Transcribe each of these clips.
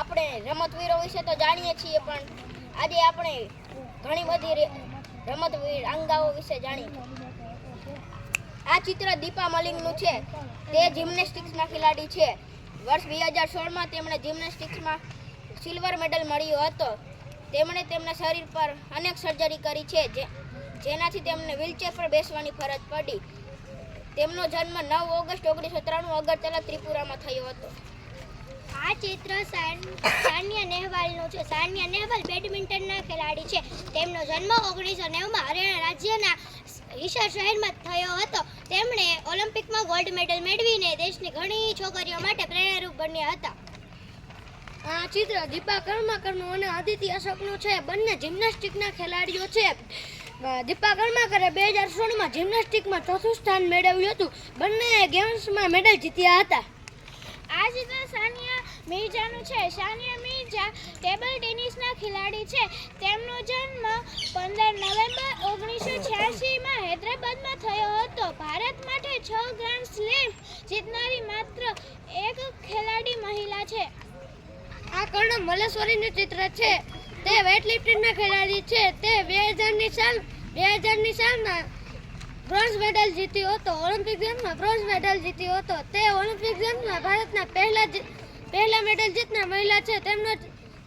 આપણે રમતવીરો વિશે તો જાણીએ છીએ, પણ આજે આપણે ઘણી બધી રમતવીર અંગાઓ વિશે જાણીએ. આ ચિત્ર દીપા મલિંગનું છે. તે જિમ્નેસ્ટિક્સના ખેલાડી છે. વર્ષ 2016માં તેમણે જિમ્નેસ્ટિક્સમાં સિલ્વર મેડલ મળ્યો હતો. તેમણે તેમના શરીર પર અનેક સર્જરી કરી છે, જેનાથી તેમને વ્હીલચેર પર બેસવાની ફરજ પડી. તેમનો જન્મ 9 ઓગસ્ટ 1993 અગરતલા, ત્રિપુરામાં થયો હતો. આ ચિત્ર સાનિયા નેહવાલનું છે. સાનિયા નેહવાલ બેડમિન્ટનના ખેલાડી છે. તેમનો જન્મ 1990માં હરિયાણા રાજ્યના હિસાર શહેરમાં થયો હતો. તેમણે ઓલિમ્પિકમાં ગોલ્ડ મેડલ મેળવીને દેશની ઘણી છોકરીઓ માટે પ્રેરણારૂપ બન્યા હતા. આ ચિત્ર દીપા કર્માકરનું અને આદિત્ય અશોકનું છે. બંને જિમ્નાસ્ટિકના ખેલાડીઓ છે. દીપા કર્માકરે 2016માં જિમ્નાસ્ટિકમાં ચોથું સ્થાન મેળવ્યું હતું. બંને ગેમ્સમાં મેડલ જીત્યા હતા. આ ચિત્ર સાનિયા મિર્ઝાનું છે. સાનિયા મિર્ઝા ટેબલ ટેનિસના ખેલાડી છે. તેમનો જન્મ 15 નવેમ્બર 1986માં હૈદરાબાદમાં થયો હતો. ભારત માટે 6 ગ્રાન્ડ સ્લેમ જીતનારી માત્ર એક ખેલાડી મહિલા છે. આ કર્ણમ મલેશ્વરીનું ચિત્ર છે. તે વેઇટલિફ્ટિંગના ખેલાડી છે. તે 2000ની સાલમાં બ્રોન્ઝ મેડલ જીત્યો હતો. ઓલિમ્પિક ગેમ્સમાં બ્રોન્ઝ મેડલ જીત્યો હતો. તે ઓલિમ્પિક ગેમ્સમાં ભારતના પહેલા મેડલ જીતનાર મહિલા છે.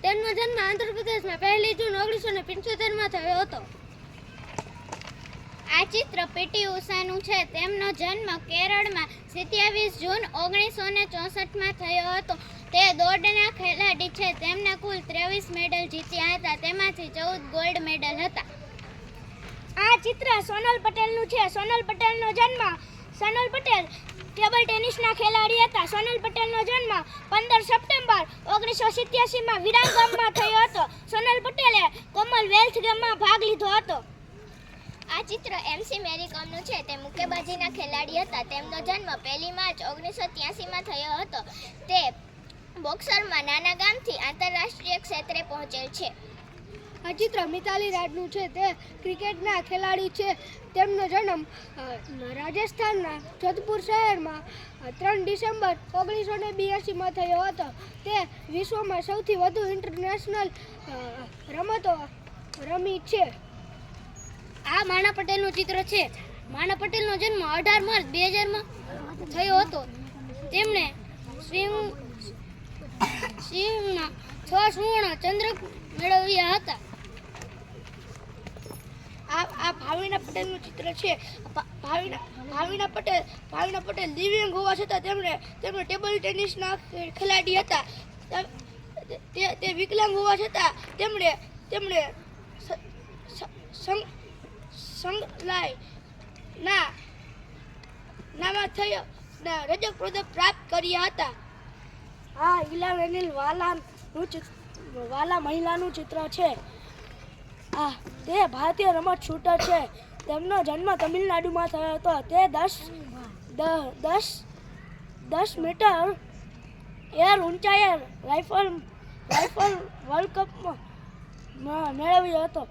તેમનો જન્મ આંધ્રપ્રદેશમાં 1 જૂન 1975માં થયો હતો. આ ચિત્ર પીટી ઉષાનું છે. તેમનો જન્મ કેરળમાં 27 જૂન 1964માં થયો હતો. તે દોડના ખેલાડી છે. તેમના કુલ 23 મેડલ જીત્યા હતા. તેમાંથી 14 ગોલ્ડ મેડલ હતા. આ ચિત્ર સોનલ પટેલનું છે. સોનલ પટેલ ટેબલ ટેનિસના ખેલાડી હતા. સોનલ પટેલનો જન્મ 15 સપ્ટેમ્બર 1987માં વિરાંગામમાં થયો હતો. સોનલ પટેલે કોમનવેલ્થ ગેમમાં ભાગ લીધો હતો. આ ચિત્ર એમસી મેરી કોમનું છે. તે મુક્કેબાજીના ખેલાડી હતા. તેમનો જન્મ 1 માર્ચ 1983માં થયો હતો. તે બોક્સરમાં નાના ગામથી આંતરરાષ્ટ્રીય ક્ષેત્રે પહોંચેલ છે. આ ચિત્ર મિતાલી રાજનું છે. તે ક્રિકેટના ખેલાડી છે. તેમનો જન્મ રાજસ્થાનના જોધપુર શહેરમાં 3 ડિસેમ્બર 1982માં થયો હતો. તે વિશ્વમાં સૌથી વધુ ઇન્ટરનેશનલ રમતો રમી છે. આ માના પટેલનું ચિત્ર છે. માના પટેલનો જન્મ 18 માર્ચ 2000માં થયો હતો. તેમણે સ્વિમિંગમાં 6 સુવર્ણ ચંદ્રક મેળવ્યા હતા. આ ભાવિના પટેલનું ચિત્ર છે. ભાવિના પટેલ દિવ્યાંગ હોવા છતાં તેમણે ટેબલ ટેનિસના ખેલાડી હતા. તે વિકલાંગ હોવા છતાં તેમણે સંગલાયના નામાં થયો રજત પદક પ્રાપ્ત કર્યા હતા. આ ઇલાવેનિલ વાલા મહિલાનું ચિત્ર છે. તે ભારતીય રમત શૂટર છે. તેમનો જન્મ તમિલનાડુમાં થયો હતો. તે 10 મીટર એર ઊંચાઈએ રાઇફલ વર્લ્ડ કપમાં મેળવ્યો હતો.